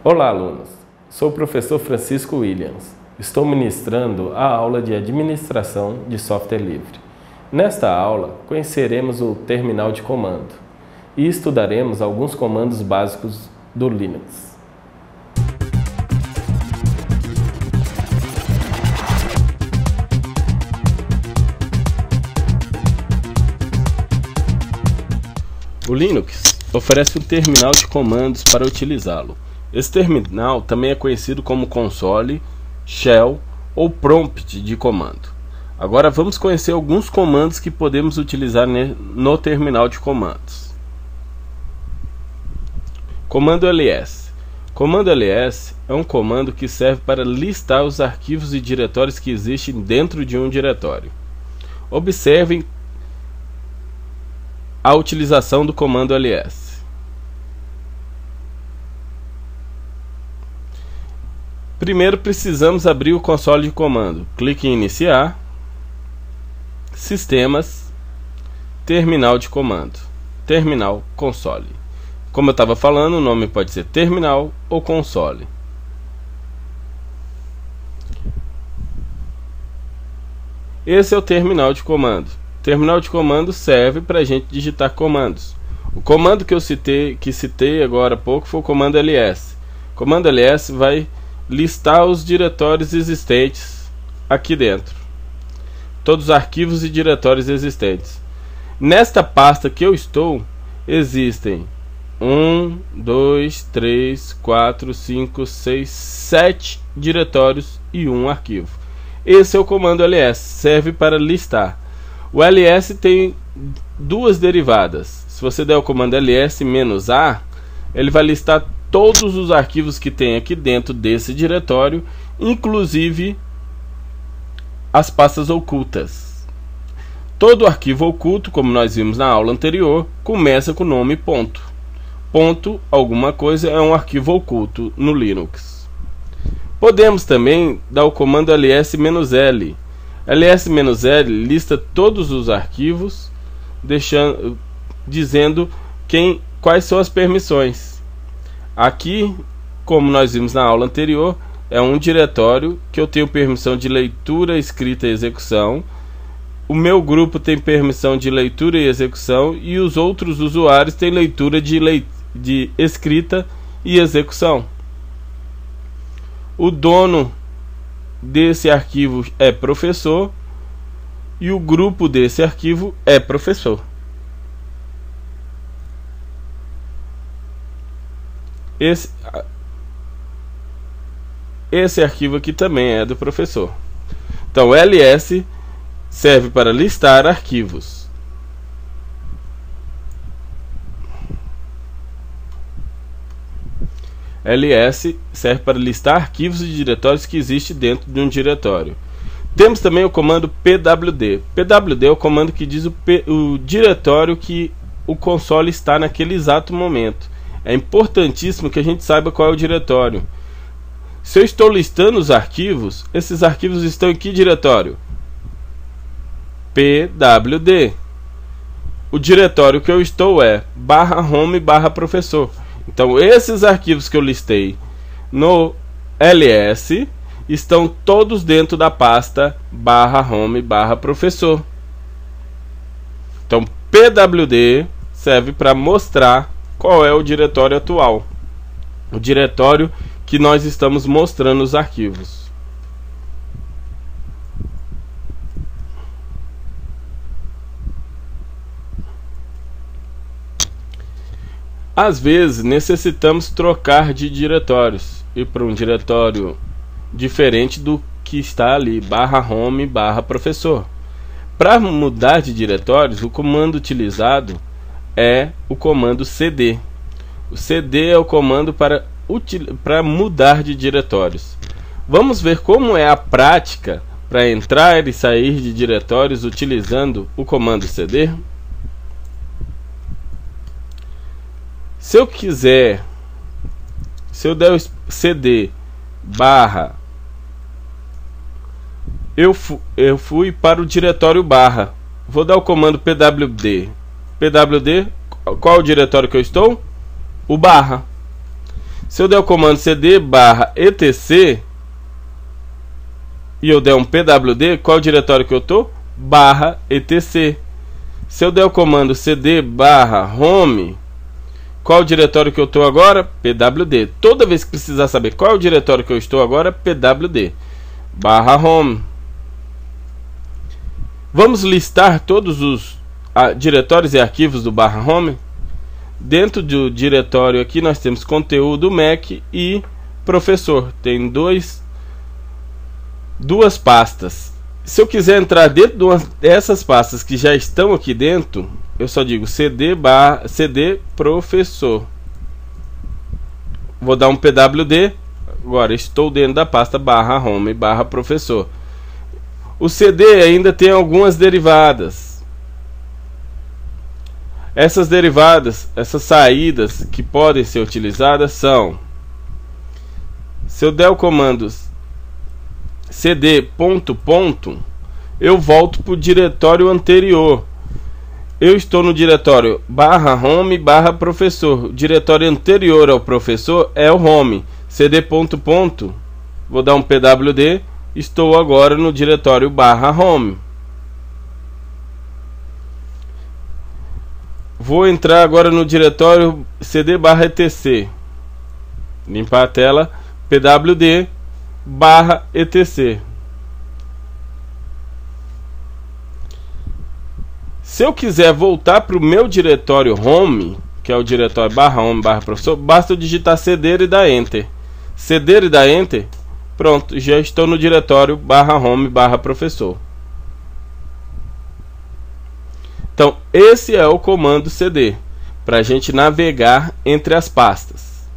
Olá, alunos! Sou o professor Francisco Williams. Estou ministrando a aula de Administração de Software Livre. Nesta aula, conheceremos o terminal de comando e estudaremos alguns comandos básicos do Linux. O Linux oferece um terminal de comandos para utilizá-lo. Esse terminal também é conhecido como console, shell ou prompt de comando. Agora vamos conhecer alguns comandos que podemos utilizar no terminal de comandos. Comando ls. Comando ls é um comando que serve para listar os arquivos e diretórios que existem dentro de um diretório. Observem a utilização do comando ls. Primeiro precisamos abrir o console de comando. Clique em iniciar, sistemas, terminal de comando, terminal console. Como eu estava falando, o nome pode ser terminal ou console. Esse é o terminal de comando. Terminal de comando serve para a gente digitar comandos. O comando que citei agora há pouco foi o comando ls. O comando ls vai listar os diretórios existentes aqui dentro. Todos os arquivos e diretórios existentes. Nesta pasta que eu estou, existem 1, 2, 3, 4, 5, 6, 7 diretórios e um arquivo. Esse é o comando ls, serve para listar. O ls tem duas derivadas. Se você der o comando ls-a, ele vai listar todos os arquivos que tem aqui dentro desse diretório, inclusive as pastas ocultas. Todo arquivo oculto, como nós vimos na aula anterior, começa com o nome ponto. Ponto alguma coisa é um arquivo oculto no Linux. Podemos também dar o comando ls-l. ls-l lista todos os arquivos, dizendo quais são as permissões. Aqui, como nós vimos na aula anterior, é um diretório que eu tenho permissão de leitura, escrita e execução. O meu grupo tem permissão de leitura e execução, e os outros usuários têm leitura de escrita e execução. O dono desse arquivo é professor e o grupo desse arquivo é professor. Esse arquivo aqui também é do professor. Então, ls serve para listar arquivos. ls serve para listar arquivos e diretórios que existem dentro de um diretório. Temos também o comando pwd. Pwd é o comando que diz o diretório que o console está naquele exato momento. É importantíssimo que a gente saiba qual é o diretório. Se eu estou listando os arquivos, esses arquivos estão em que diretório? pwd. O diretório que eu estou é /home/professor. Então, esses arquivos que eu listei no ls estão todos dentro da pasta /home/professor. Então, pwd serve para mostrar qual é o diretório atual, o diretório que nós estamos mostrando os arquivos. Às vezes necessitamos trocar de diretórios e para um diretório diferente do que está ali, /home/professor. Para mudar de diretórios, o comando utilizado é o comando cd. O cd é o comando para mudar de diretórios. Vamos ver como é a prática para entrar e sair de diretórios utilizando o comando cd? Se eu der o cd barra, eu fui para o diretório barra. Vou dar o comando pwd. Pwd, qual é o diretório que eu estou? O barra. Se eu der o comando cd barra etc e eu der um pwd, qual é o diretório que eu estou? Barra etc. Se eu der o comando cd barra home, qual é o diretório que eu estou agora? pwd. Toda vez que precisar saber qual é o diretório que eu estou agora, pwd barra home. Vamos listar todos os diretórios e arquivos do barra home. Dentro do diretório aqui nós temos conteúdo Mac e professor. Tem duas pastas. Se eu quiser entrar dentro dessas pastas que já estão aqui dentro, eu só digo cd professor. Vou dar um pwd. Agora estou dentro da pasta barra home barra professor. O cd ainda tem algumas derivadas. Essas derivadas, essas saídas que podem ser utilizadas são: se eu der o comando cd ponto, eu volto para o diretório anterior. Eu estou no diretório barra home barra professor. O diretório anterior ao professor é o home. Cd ponto, vou dar um pwd. Estou agora no diretório barra home. Vou entrar agora no diretório cd barra etc. Limpar a tela. pwd barra etc. Se eu quiser voltar para o meu diretório home, que é o diretório barra home barra professor, basta eu digitar cd e dar enter. Cd e dar enter. Pronto, já estou no diretório barra home barra professor. Então, esse é o comando cd, para a gente navegar entre as pastas.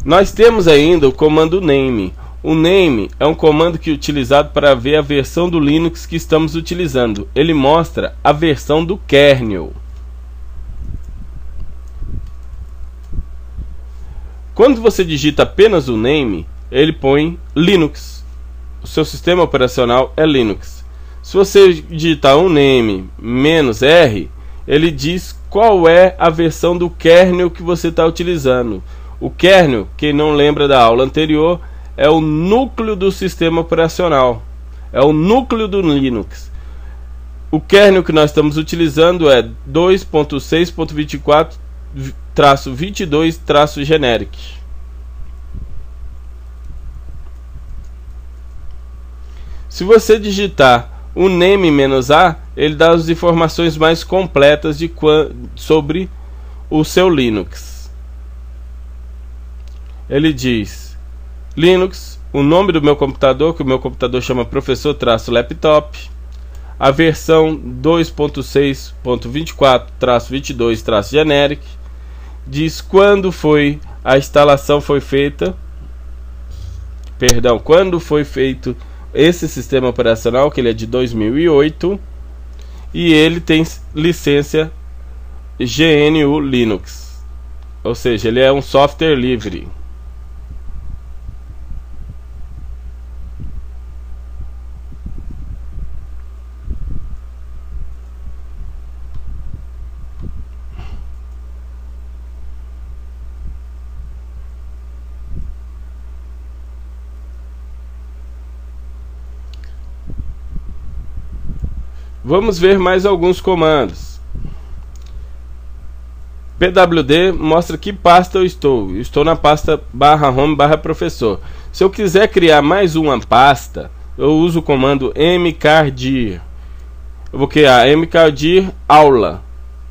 Nós temos ainda o comando name. O name é um comando que é utilizado para ver a versão do Linux que estamos utilizando. Ele mostra a versão do kernel. Quando você digita apenas o name, ele põe Linux. O seu sistema operacional é Linux. Se você digitar o name -R, ele diz qual é a versão do kernel que você está utilizando. O kernel, quem não lembra da aula anterior, é o núcleo do sistema operacional. É o núcleo do Linux. O kernel que nós estamos utilizando é 2.6.24-22-generic. Se você digitar o name -A, ele dá as informações mais completas sobre o seu Linux. Ele diz Linux, o nome do meu computador, que o meu computador chama professor-laptop, a versão 2.6.24-22-generic, diz quando a instalação foi feita, quando foi feito esse sistema operacional, que ele é de 2008, e ele tem licença GNU Linux, ou seja, ele é um software livre. Vamos ver mais alguns comandos. pwd mostra que pasta eu estou. Eu estou na pasta barra home barra professor. Se eu quiser criar mais uma pasta, eu uso o comando mkdir. Eu vou criar mkdir aula.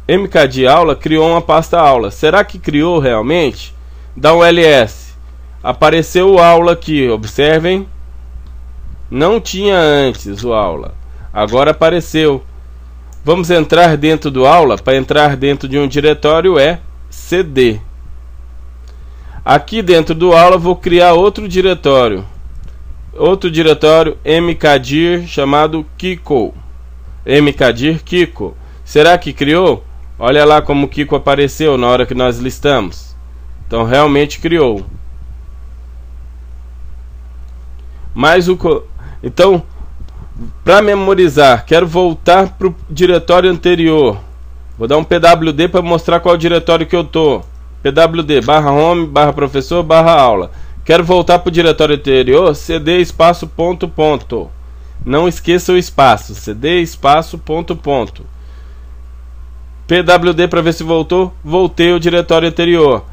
mkdir aula criou uma pasta aula. Será que criou realmente? Dá um ls. Apareceu o aula aqui, observem. Não tinha antes o aula. Agora apareceu. Vamos entrar dentro do aula. Para entrar dentro de um diretório é cd. Aqui dentro do aula vou criar outro diretório. mkdir chamado Kiko. mkdir Kiko. Será que criou? Olha lá como o Kiko apareceu na hora que nós listamos. Então realmente criou. Então, para memorizar, quero voltar para o diretório anterior. Vou dar um pwd para mostrar qual diretório que eu tô. pwd /home /professor /aula. Quero voltar para o diretório anterior, cd espaço ponto ponto. Não esqueça o espaço, cd espaço ponto ponto. pwd para ver se voltou, voltei ao diretório anterior.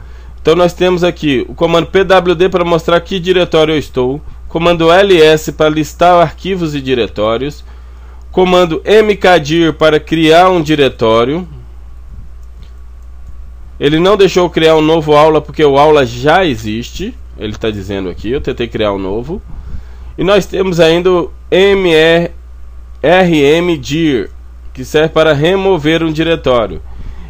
Então nós temos aqui o comando pwd para mostrar que diretório eu estou, comando ls para listar arquivos e diretórios, comando mkdir para criar um diretório. Ele não deixou eu criar um novo aula porque o aula já existe, ele está dizendo aqui, eu tentei criar um novo. E nós temos ainda o rmdir, que serve para remover um diretório.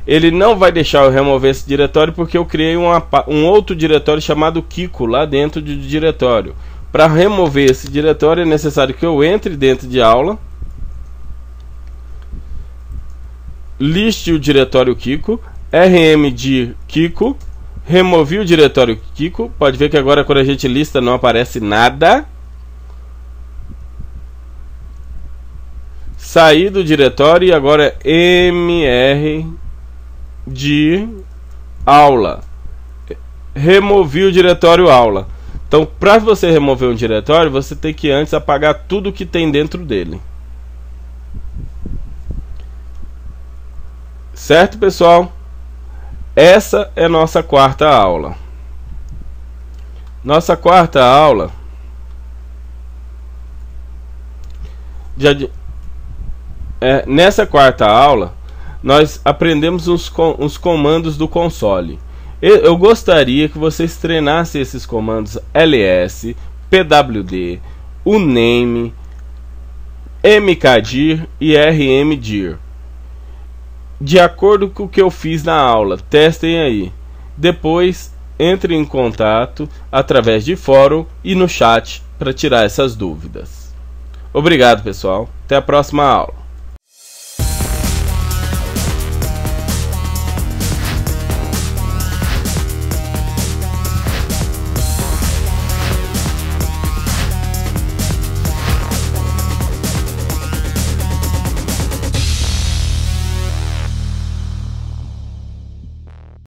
Ele não vai deixar eu remover esse diretório porque eu criei um outro diretório chamado Kiko lá dentro do diretório. Para remover esse diretório é necessário que eu entre dentro de aula, liste o diretório Kiko, rmdir Kiko, removi o diretório Kiko. Pode ver que agora quando a gente lista não aparece nada. Saí do diretório e agora é mrdir aula. Removi o diretório aula. Então, para você remover um diretório, você tem que antes apagar tudo que tem dentro dele. Certo, pessoal? Essa é nossa quarta aula. Nossa quarta aula nessa quarta aula nós aprendemos uns comandos do console. Eu gostaria que vocês treinassem esses comandos ls, pwd, uname, mkdir e rmdir, de acordo com o que eu fiz na aula. Testem aí. Depois entrem em contato através de fórum e no chat para tirar essas dúvidas. Obrigado, pessoal. Até a próxima aula.